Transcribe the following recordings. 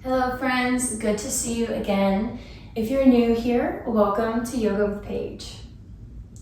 Hello friends, good to see you again. If you're new here, welcome to Yoga with Paige.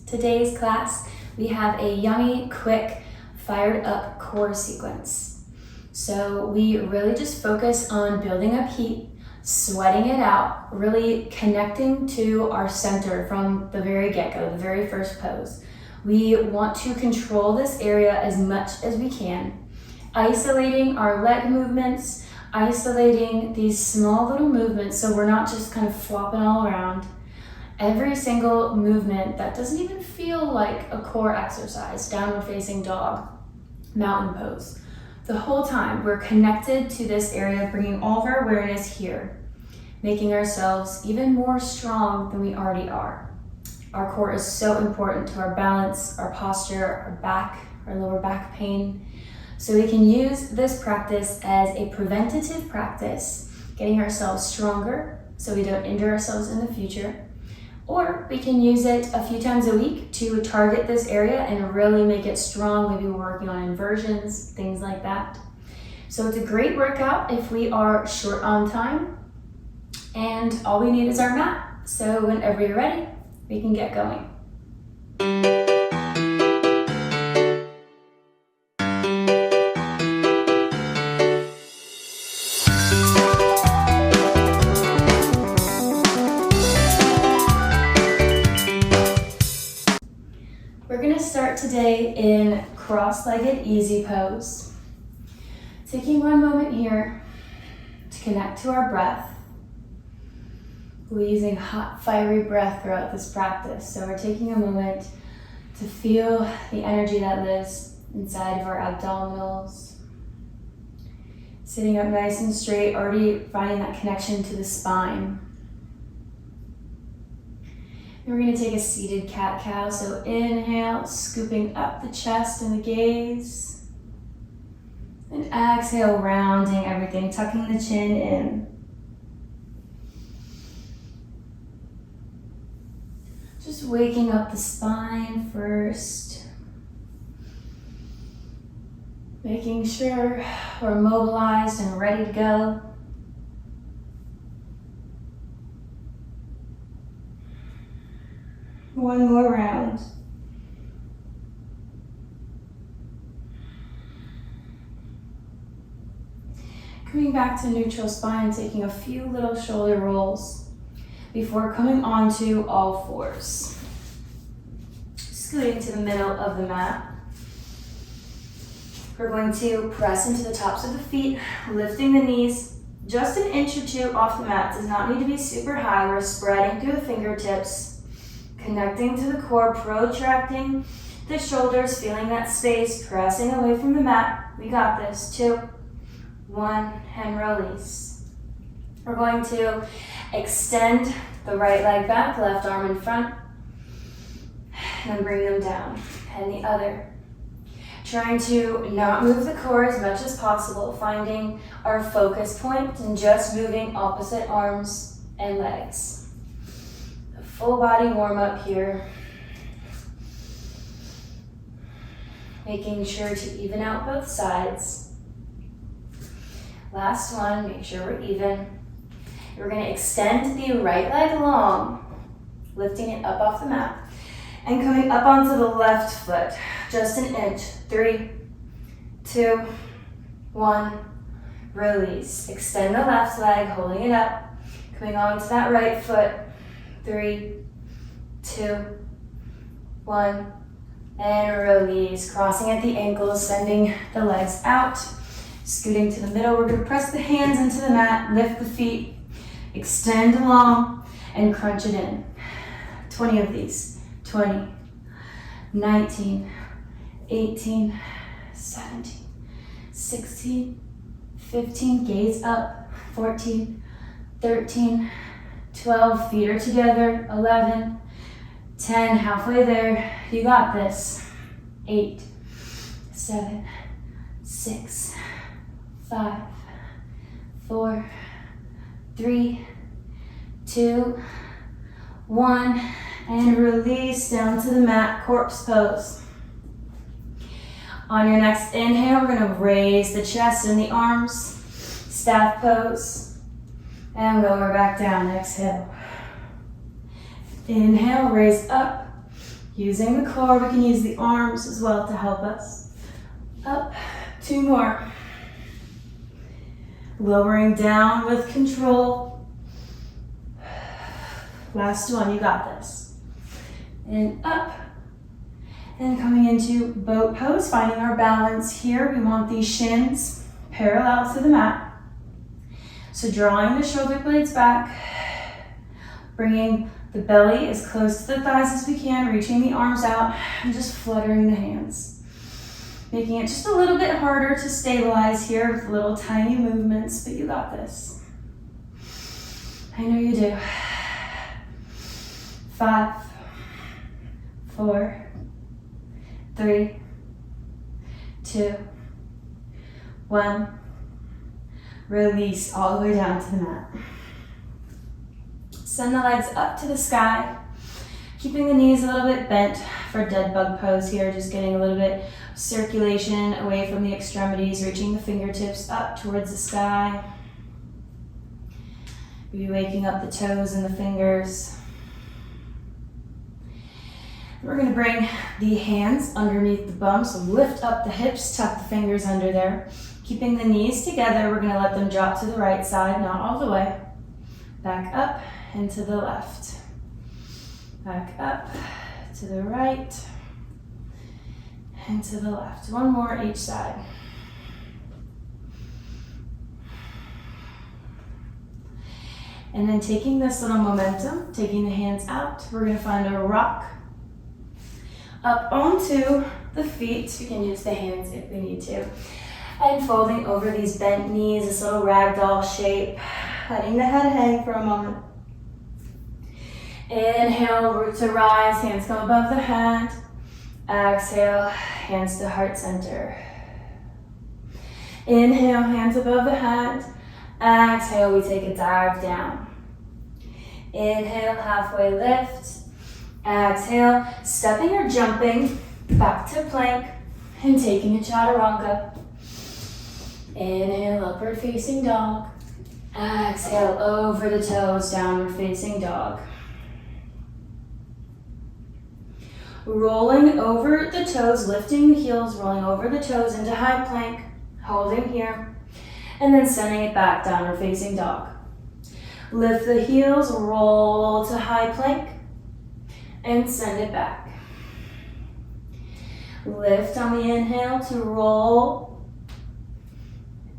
Today's class, we have a yummy, quick, fired up core sequence. So we really just focus on building up heat, sweating it out, really connecting to our center from the very get-go, the very first pose. We want to control this area as much as we can, isolating our leg movements, isolating these small little movements so we're not just kind of flopping all around. Every single movement that doesn't even feel like a core exercise, downward facing dog, mountain pose. The whole time we're connected to this area, bringing all of our awareness here, making ourselves even more strong than we already are. Our core is so important to our balance, our posture, our back, our lower back pain. So we can use this practice as a preventative practice, getting ourselves stronger so we don't injure ourselves in the future. Or we can use it a few times a week to target this area and really make it strong. Maybe we're working on inversions, things like that. So it's a great workout if we are short on time, and all we need is our mat. So whenever you're ready, we can get going. We're going to start today in cross-legged easy pose. Taking one moment here to connect to our breath. We're using hot, fiery breath throughout this practice. So we're taking a moment to feel the energy that lives inside of our abdominals. Sitting up nice and straight, already finding that connection to the spine. And we're going to take a seated cat-cow. So inhale, scooping up the chest and the gaze. And exhale, rounding everything, tucking the chin in. Just waking up the spine first. Making sure we're mobilized and ready to go. One more round. Coming back to neutral spine, taking a few little shoulder rolls before coming onto all fours. Scooting to the middle of the mat. We're going to press into the tops of the feet, lifting the knees just an inch or two off the mat. Does not need to be super high. We're spreading through the fingertips. Connecting to the core, protracting the shoulders, feeling that space, pressing away from the mat. We got this. 2, 1, and release. We're going to extend the right leg back, left arm in front, and then bring them down. And the other. Trying to not move the core as much as possible, finding our focus point and just moving opposite arms and legs. Full body warm up here. Making sure to even out both sides. Last one, make sure we're even. We're going to extend the right leg long, lifting it up off the mat, and coming up onto the left foot, just an inch. 3, 2, 1, release. Extend the left leg, holding it up, coming onto that right foot. 3, 2, 1, and release. Crossing at the ankles, sending the legs out. Scooting to the middle, we're going to press the hands into the mat, lift the feet, extend long, and crunch it in. 20 of these. 20, 19, 18, 17, 16, 15, gaze up. 14, 13, 12, feet are together. 11, 10, halfway there. You got this. 8, 7, 6, 5, 4, 3, 2, 1, and release down to the mat, corpse pose. On your next inhale, we're going to raise the chest and the arms, staff pose. And lower back down, exhale. Inhale, raise up. Using the core, we can use the arms as well to help us. Up, 2 more. Lowering down with control. Last one, you got this. And up. And coming into boat pose, finding our balance here. We want these shins parallel to the mat. So drawing the shoulder blades back, bringing the belly as close to the thighs as we can, reaching the arms out, and just fluttering the hands. Making it just a little bit harder to stabilize here with little tiny movements, but you got this. I know you do. 5, 4, 3, 2, 1. Release all the way down to the mat. Send the legs up to the sky, keeping the knees a little bit bent for dead bug pose here, just getting a little bit of circulation away from the extremities, reaching the fingertips up towards the sky. Maybe waking up the toes and the fingers. We're going to bring the hands underneath the bum, so lift up the hips, tuck the fingers under there. Keeping the knees together, we're going to let them drop to the right side, not all the way. Back up and to the left. Back up to the right and to the left. 1 more each side. And then taking this little momentum, taking the hands out, we're going to find a rock up onto the feet. We can use the hands if we need to. And folding over these bent knees, this little ragdoll shape, letting the head hang for a moment. Inhale, root to rise, hands come above the head. Exhale, hands to heart center. Inhale, hands above the head. Exhale, we take a dive down. Inhale, halfway lift. Exhale, stepping or jumping back to plank and taking a chaturanga. Inhale, upward facing dog. Exhale, over the toes, downward facing dog. Rolling over the toes, lifting the heels, rolling over the toes into high plank, holding here, and then sending it back, downward facing dog. Lift the heels, roll to high plank, and send it back. Lift on the inhale to roll,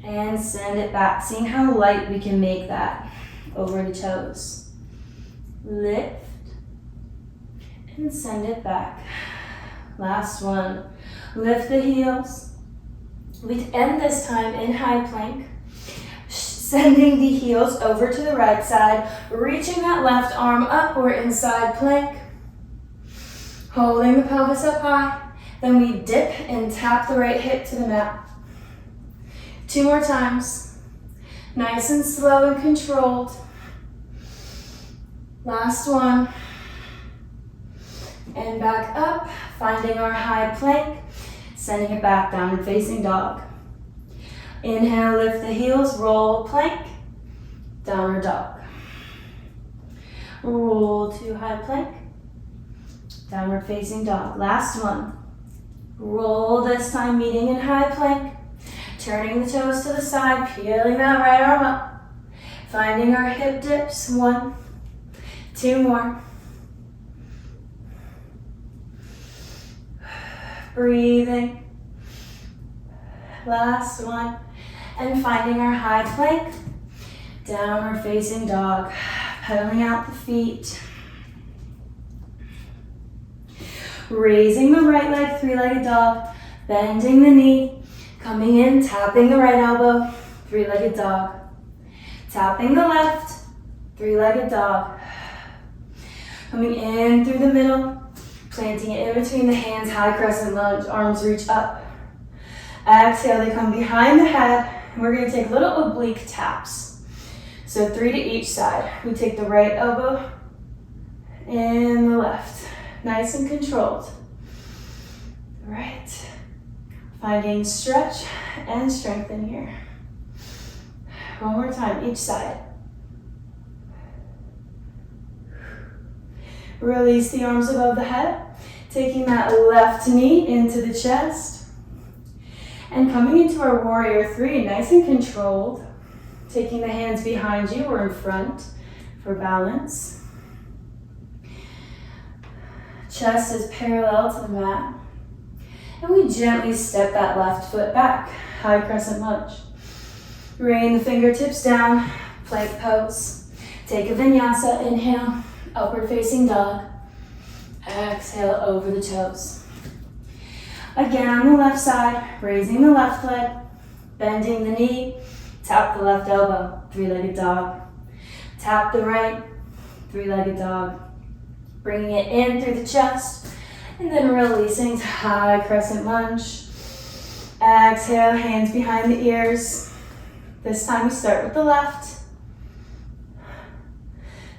and send it back. Seeing how light we can make that over the toes. Lift and send it back. Last one. Lift the heels. We end this time in high plank. Sending the heels over to the right side. Reaching that left arm up or inside plank. Holding the pelvis up high. Then we dip and tap the right hip to the mat. 2 more times. Nice and slow and controlled. Last one. And back up, finding our high plank, sending it back, downward facing dog. Inhale, lift the heels, roll plank, downward dog. Roll to high plank, downward facing dog. Last one. Roll this time, meeting in high plank. Turning the toes to the side, peeling that right arm up. Finding our hip dips. 1, 2 more. Breathing. Last one. And finding our high plank. Downward facing dog. Pedaling out the feet. Raising the right leg, 3-legged dog. Bending the knee. Coming in, tapping the right elbow, 3-legged dog. Tapping the left, 3-legged dog. Coming in through the middle, planting it in between the hands, high crescent lunge, arms reach up. Exhale, they come behind the head, and we're gonna take little oblique taps. So 3 to each side. We take the right elbow and the left. Nice and controlled. Right. Finding stretch and strengthen here. 1 more time, each side. Release the arms above the head, taking that left knee into the chest. And coming into our warrior three, nice and controlled. Taking the hands behind you or in front for balance. Chest is parallel to the mat. And we gently step that left foot back, high crescent lunge. Rain the fingertips down, plank pose. Take a vinyasa, inhale, upward facing dog. Exhale over the toes. Again on the left side, raising the left leg, bending the knee, tap the left elbow, three-legged dog. Tap the right, three-legged dog. Bringing it in through the chest, and then releasing to high crescent lunge. Exhale, hands behind the ears. This time we start with the left,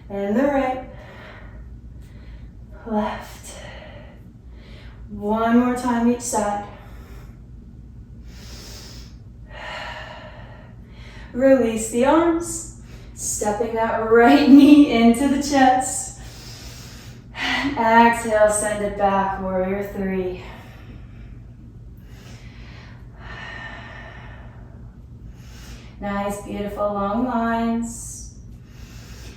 and the right, left. One more time each side. Release the arms, stepping that right knee into the chest. Exhale, send it back, warrior three. Nice, beautiful long lines.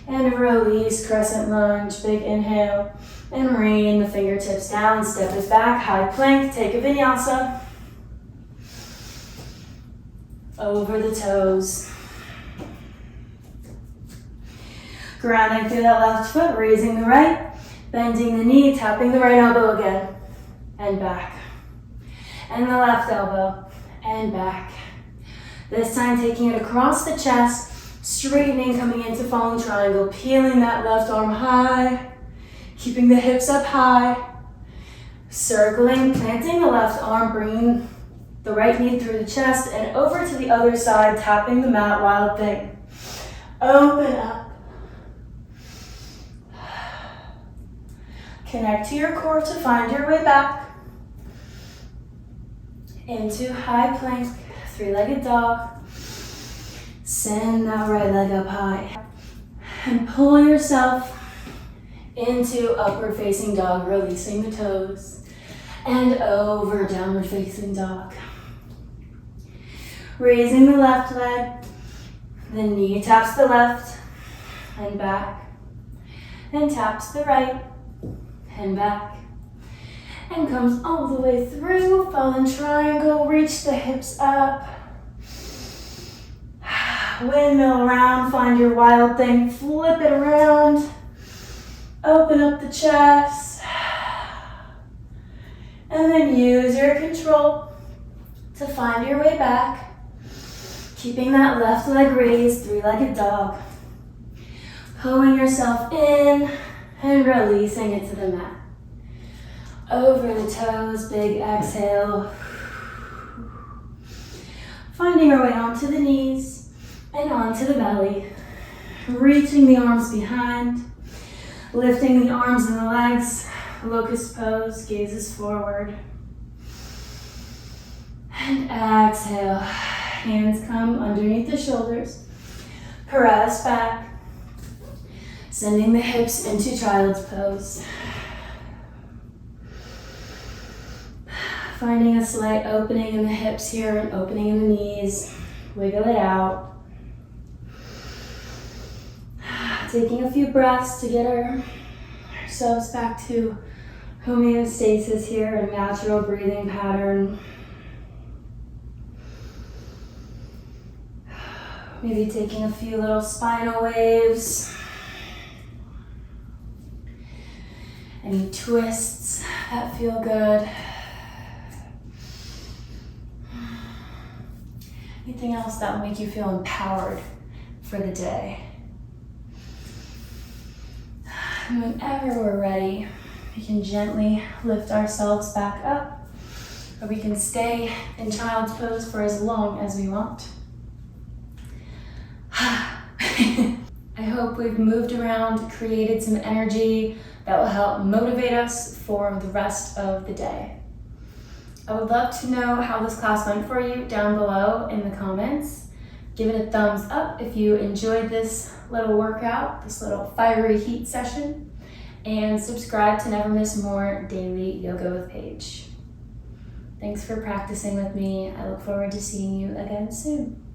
And release, crescent lunge, big inhale. And rain the fingertips down, step it back, high plank, take a vinyasa. Over the toes. Grounding through that left foot, raising the right. Bending the knee, tapping the right elbow again, and back. And the left elbow, and back. This time taking it across the chest, straightening, coming into falling triangle, peeling that left arm high, keeping the hips up high, circling, planting the left arm, bringing the right knee through the chest, and over to the other side, tapping the mat, wild thing. Open up. Connect to your core to find your way back into high plank, three-legged dog. Send that right leg up high and pull yourself into upward facing dog, releasing the toes and over downward facing dog. Raising the left leg, the knee taps the left and back and taps the right and back, and comes all the way through, fallen triangle, reach the hips up, windmill around, find your wild thing, flip it around, open up the chest, and then use your control to find your way back, keeping that left leg raised, three-legged dog, pulling yourself in, and releasing it to the mat. Over the toes, big exhale. Finding our way onto the knees and onto the belly. Reaching the arms behind. Lifting the arms and the legs. Locust pose, gazes forward. And exhale. Hands come underneath the shoulders. Press back. Sending the hips into child's pose. Finding a slight opening in the hips here and opening in the knees. Wiggle it out. Taking a few breaths to get ourselves back to homeostasis here, a natural breathing pattern. Maybe taking a few little spinal waves. Any twists that feel good. Anything else that will make you feel empowered for the day. And whenever we're ready, we can gently lift ourselves back up, or we can stay in child's pose for as long as we want. I hope we've moved around, created some energy that will help motivate us for the rest of the day. I would love to know how this class went for you down below in the comments. Give it a thumbs up if you enjoyed this little workout, this little fiery heat session. and subscribe to never miss more daily Yoga with Paige. Thanks for practicing with me. I look forward to seeing you again soon.